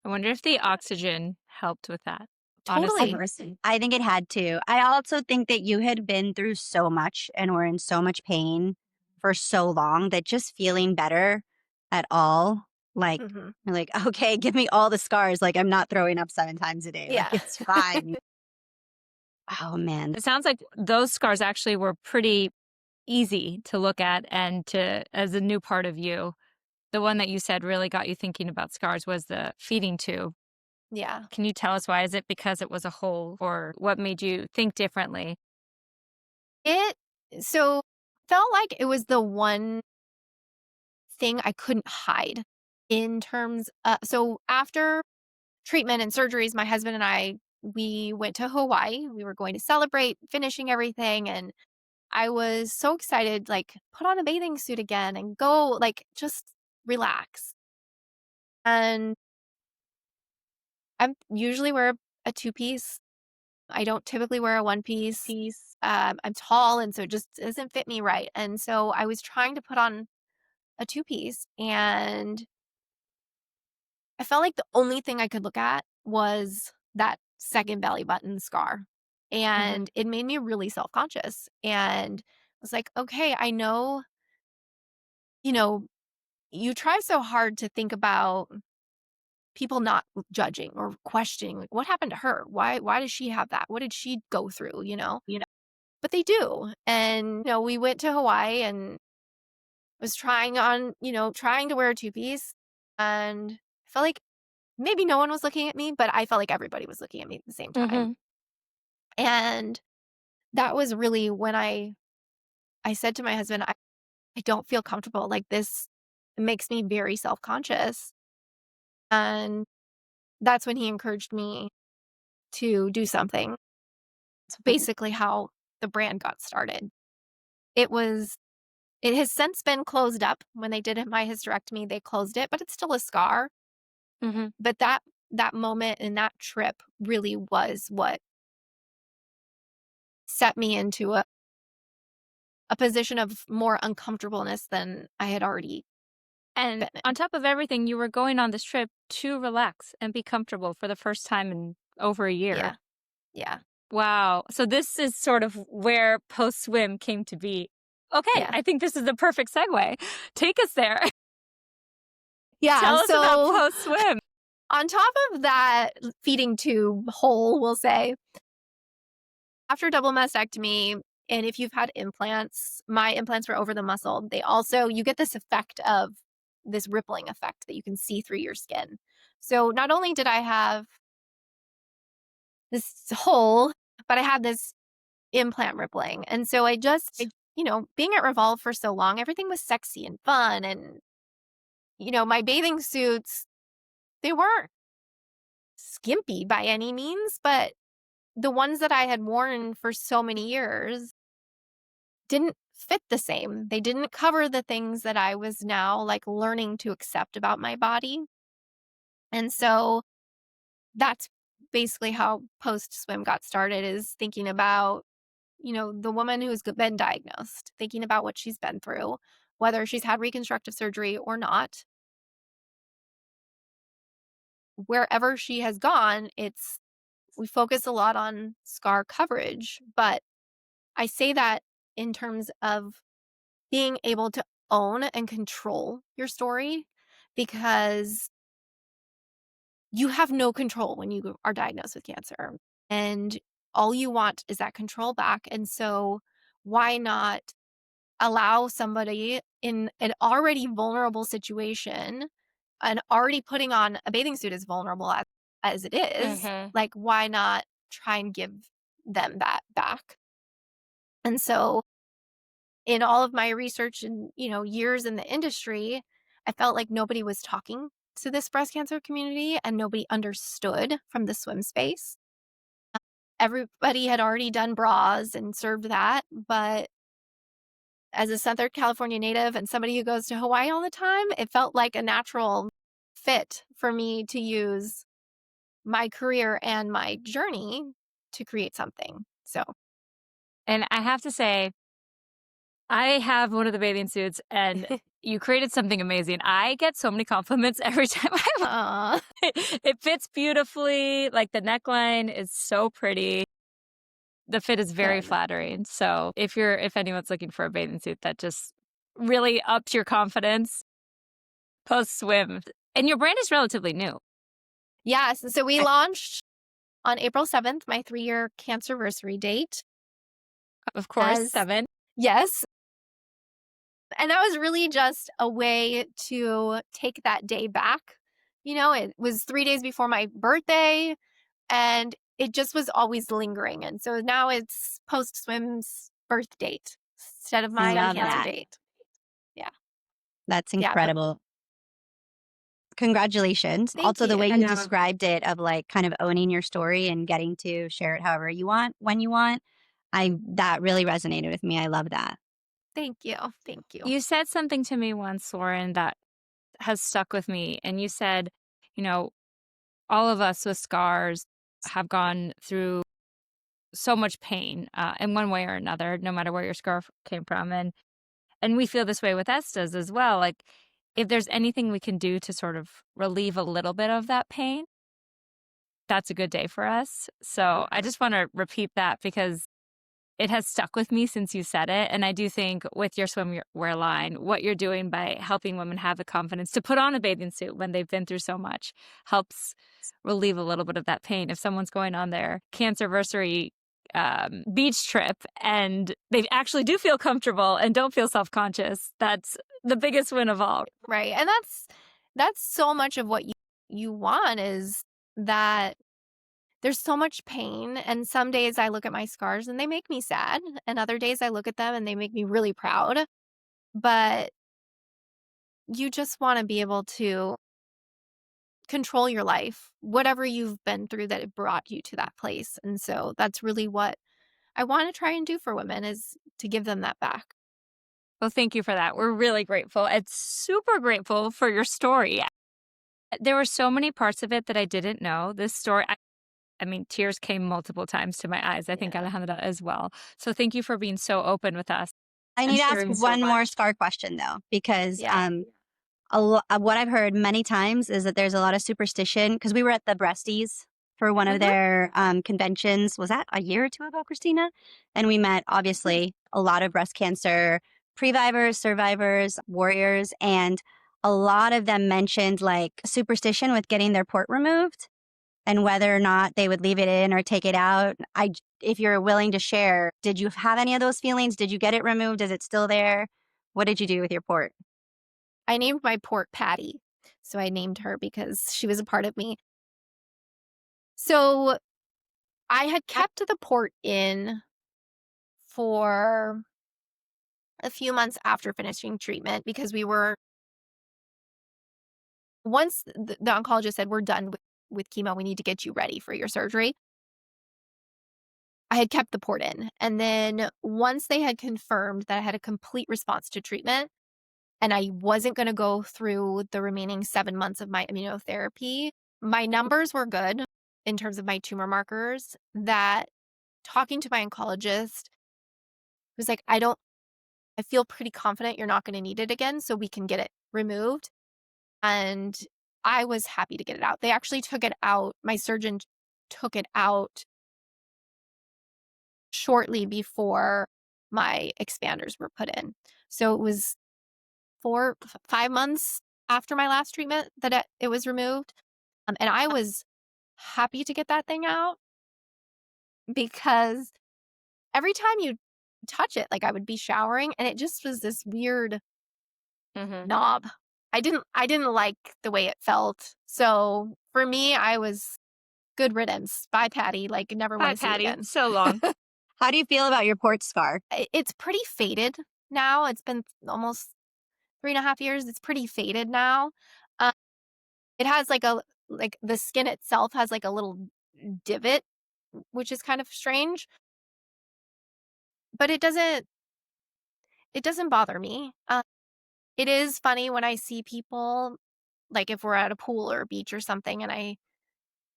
I wonder if the oxygen helped with that, honestly.
Totally.
I think it had to. I also think that you had been through so much and were in so much pain for so long that just feeling better at all, like,
Hmm.
you're like, okay, give me all the scars. Like, I'm not throwing up 7 times a day. Like,
Yeah.
it's fine. Oh, man.
It sounds like those scars actually were pretty easy to look at and to as a new part of you. The one that you said really got you thinking about scars was the feeding tube.
Yeah.
Can you tell us why? Is it because it was a hole or what made you think differently?
It so felt like it was the one thing I couldn't hide in terms so after treatment and surgeries, my husband and I, we went to Hawaii. We were going to celebrate finishing everything, and I was so excited, like put on a bathing suit again and go like just relax. And I usually wear a two-piece. I don't typically wear a one-piece. I'm tall, and so it just doesn't fit me right. And so I was trying to put on a two-piece, and I felt like the only thing I could look at was that second belly button scar.
Mhm.
And it made me really self-conscious. And I was like, okay, I know, you know, you try so hard to think about people not judging or questioning, like, what happened to her? Why does she have that? What did she go through? But they do. And, we went to Hawaii and was trying to wear a two-piece. And I felt like maybe no one was looking at me, but I felt like everybody was looking at me at the same time.
Mhm.
And that was really when I said to my husband, I don't feel comfortable. Like, this makes me very self-conscious. And that's when he encouraged me to do something. It's basically how the brand got started. It was it has since been closed up. When they did my hysterectomy, they closed it, but it's still a scar.
Mhm.
But that moment and that trip really was what set me into a position of more uncomfortableness than I had already
And
been
on
in.
top of everything, you were going on this trip to relax and be comfortable for the first time in over a year.
Yeah. Yeah.
Wow. So this is sort of where post-swim came to be. Okay,
Yeah.
I think this is the perfect segue. Take us there.
Yeah.
Tell us about
So
post-swim.
on top of that feeding tube hole, we'll say, after double mastectomy, and if you've had implants, my implants were over the muscle. They also, you get this effect of this rippling effect that you can see through your skin. So not only did I have this hole, but I had this implant rippling. And so I just, being at Revolve for so long, everything was sexy and fun. And, my bathing suits, they weren't skimpy by any means, but the ones that I had worn for so many years didn't fit the same. They didn't cover the things that I was now like learning to accept about my body. And so that's basically how post swim got started, is thinking about, the woman who's been diagnosed, thinking about what she's been through, whether she's had reconstructive surgery or not. Wherever she has gone, we focus a lot on scar coverage, but I say that in terms of being able to own and control your story, because you have no control when you are diagnosed with cancer, and all you want is that control back. And so why not allow somebody in an already vulnerable situation, and already putting on a bathing suit is vulnerable as it is, like why not try and give them that back? And so in all of my research and, years in the industry, I felt like nobody was talking to this breast cancer community and nobody understood from the swim space. Everybody had already done bras and served that, but as a Southern California native and somebody who goes to Hawaii all the time, it felt like a natural fit for me to use my career and my journey to create something. So,
And I have to say, I have one of the bathing suits and you created something amazing. I get so many compliments every time I wear it. It fits beautifully. Like the neckline is so pretty. The fit is very
Good.
flattering. So if anyone's looking for a bathing suit that just really ups your confidence post swim, and your brand is relatively new.
Yes. So we launched on April 7th, my 3-year cancerversary date.
Of course, 7.
Yes. And that was really just a way to take that day back. It was 3 days before my birthday, and it just was always lingering. And so now it's post swim's birth date instead of my
love
cancer
that.
date. Yeah.
That's
Yeah,
incredible. Congratulations.
Thank
Also, the
you.
way
I
you
know.
described it, of like kind of owning your story and getting to share it however you want, when you want, that really resonated with me. I love that.
Thank you. Thank you.
You said something to me once, Lauren, that has stuck with me. And you said, all of us with scars have gone through so much pain in one way or another, no matter where your scar came from. And we feel this way with Estes as well. Like, if there's anything we can do to sort of relieve a little bit of that pain, that's a good day for us. So I just want to repeat that because it has stuck with me since you said it. And I do think with your swimwear line, what you're doing by helping women have the confidence to put on a bathing suit when they've been through so much helps relieve a little bit of that pain. If someone's going on their cancerversary beach trip and they actually do feel comfortable and don't feel self-conscious, that's the biggest win of all.
Right. And that's so much of what you want, is that there's so much pain. And some days I look at my scars and they make me sad. And other days I look at them and they make me really proud. But you just want to be able to control your life, whatever you've been through that it brought you to that place. And so that's really what I want to try and do for women, is to give them that back.
Well, thank you for that. We're really grateful and super grateful for your story. There were so many parts of it that I didn't know. This story, I mean, tears came multiple times to my eyes. I think Alejandra as well. So thank you for being so open with us.
I need to ask one more scar question though, because what I've heard many times is that there's a lot of superstition, because we were at the breasties for one of
Mhm.
their conventions. Was that a year or two ago, Christina? And we met, obviously, a lot of breast cancer previvors, survivors, warriors, and a lot of them mentioned like superstition with getting their port removed and whether or not they would leave it in or take it out. If you're willing to share, did you have any of those feelings? Did you get it removed? Is it still there? What did you do with your port?
I named my port Patty. So I named her because she was a part of me. So I had kept the port in for a few months after finishing treatment because once the oncologist said, we're done with chemo, we need to get you ready for your surgery. I had kept the port in. And then once they had confirmed that I had a complete response to treatment and I wasn't going to go through the remaining 7 months of my immunotherapy, my numbers were good in terms of my tumor markers, that talking to my oncologist was like, I feel pretty confident you're not going to need it again, so we can get it removed. And I was happy to get it out. They actually took it out. My surgeon took it out shortly before my expanders were put in. So it was 5 months after my last treatment that it was removed. And I was happy to get that thing out because every time you touch it, like I would be showering and it just was this weird knob. I didn't like the way it felt. So for me, I was good riddance. Bye, Patty. Like never want
Bye,
to see it
Patty.
again.
So long.
How do you feel about your port scar?
It's pretty faded now. It's been almost 3.5 years. It's pretty faded now. Uh, it has like the skin itself has like a little divot, which is kind of strange, but it doesn't bother me. It is funny when I see people, like if we're at a pool or a beach or something, and I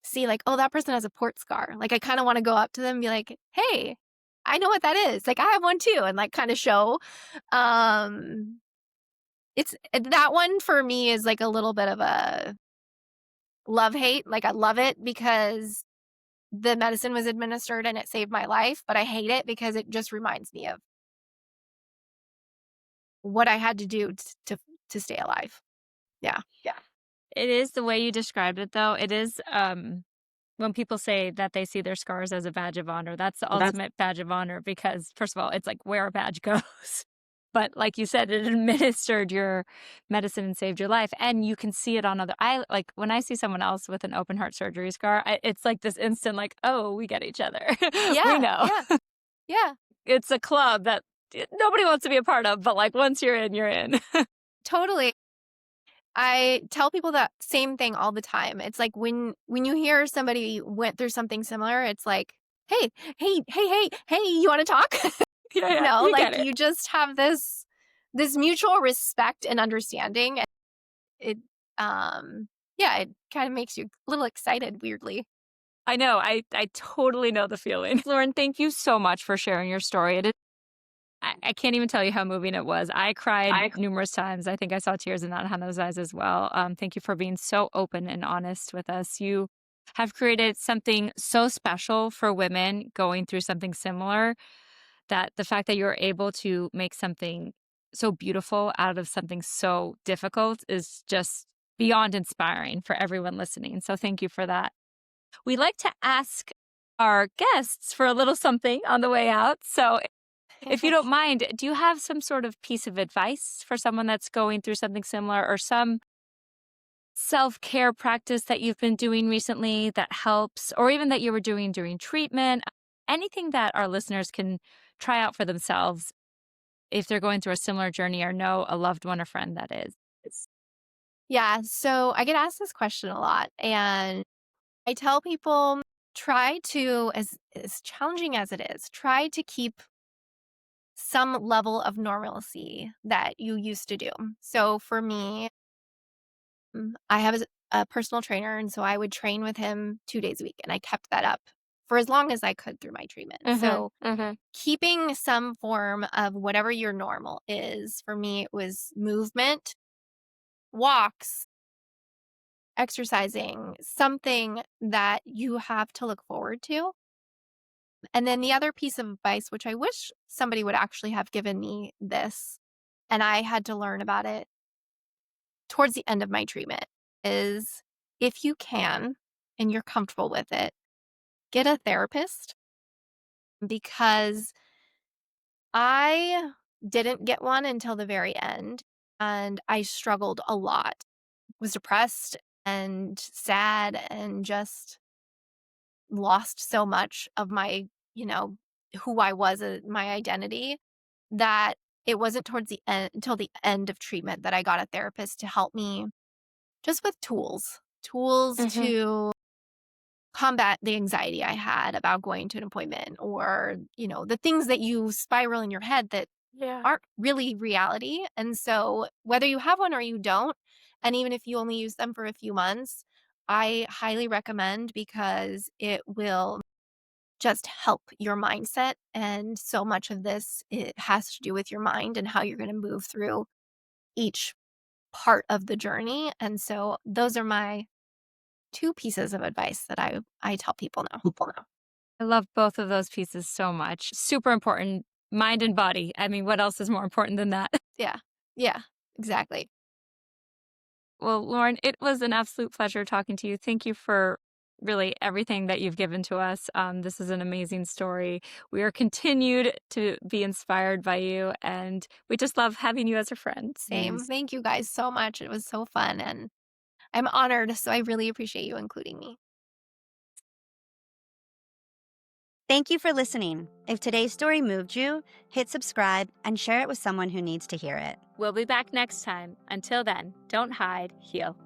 see like, oh, that person has a port scar. Like I kind of want to go up to them and be like, hey, I know what that is. Like I have one too, and like kind of show. Um, it's that one for me is like a little bit of a love hate. Like I love it because the medicine was administered and it saved my life, but I hate it because it just reminds me of what I had to do to stay alive. Yeah.
It is the way you described it, though. It is when people say that they see their scars as a badge of honor, that's the ultimate badge of honor because, first of all, it's like where a badge goes. But like you said, it administered your medicine and saved your life. And you can see it on I like when I see someone else with an open heart surgery scar, it's like this instant, like, oh, we get each other. We
Yeah.
know.
Yeah.
It's a club that nobody wants to be a part of, but like once you're in, you're in.
Totally. I tell people that same thing all the time. It's like when you hear somebody went through something similar, it's like, hey, you want to talk?
Yeah, you get it.
You just have this mutual respect and understanding. It it kind of makes you a little excited weirdly.
I know. I totally know the feeling. Lauren, thank you so much for sharing your story. I can't even tell you how moving it was. I cried numerous times. I think I saw tears in Alejandro's eyes as well. Thank you for being so open and honest with us. You have created something so special for women going through something similar, that the fact that you're able to make something so beautiful out of something so difficult is just beyond inspiring for everyone listening. So thank you for that. We like to ask our guests for a little something on the way out. So if you don't mind, do you have some sort of piece of advice for someone that's going through something similar, or some self-care practice that you've been doing recently that helps, or even that you were doing during treatment? Anything that our listeners can try out for themselves if they're going through a similar journey or know a loved one or friend that is?
Yeah, so I get asked this question a lot, and I tell people try to, as challenging as it is, try to keep some level of normalcy that you used to do. So for me, I have a personal trainer, and so I would train with him 2 days a week, and I kept that up for as long as I could through my treatment. So keeping some form of whatever your normal is, for me, it was movement, walks, exercising, something that you have to look forward to. And then the other piece of advice, which I wish somebody would actually have given me this, and I had to learn about it towards the end of my treatment, is if you can and you're comfortable with it, get a therapist, because I didn't get one until the very end and I struggled a lot. Was depressed and sad and just lost so much of my, who I was, my identity, that it wasn't towards the end until the end of treatment that I got a therapist to help me just with tools
Mhm.
to combat the anxiety I had about going to an appointment, or, the things that you spiral in your head that
Yeah.
aren't really reality. And so, whether you have one or you don't, and even if you only use them for a few months, I highly recommend, because it will just help your mindset. And so much of this, it has to do with your mind and how you're going to move through each part of the journey. And so, those are my two pieces of advice that I tell people now.
I love both of those pieces so much. Super important, mind and body. I mean, what else is more important than that?
Yeah. Yeah, exactly.
Well, Lauren, it was an absolute pleasure talking to you. Thank you for really everything that you've given to us. This is an amazing story. We are continued to be inspired by you, and we just love having you as a friend.
Same. Thank you guys so much. It was so fun and I'm honored. So I really appreciate you including me.
Thank you for listening. If today's story moved you, hit subscribe and share it with someone who needs to hear it.
We'll be back next time. Until then, don't hide, heal.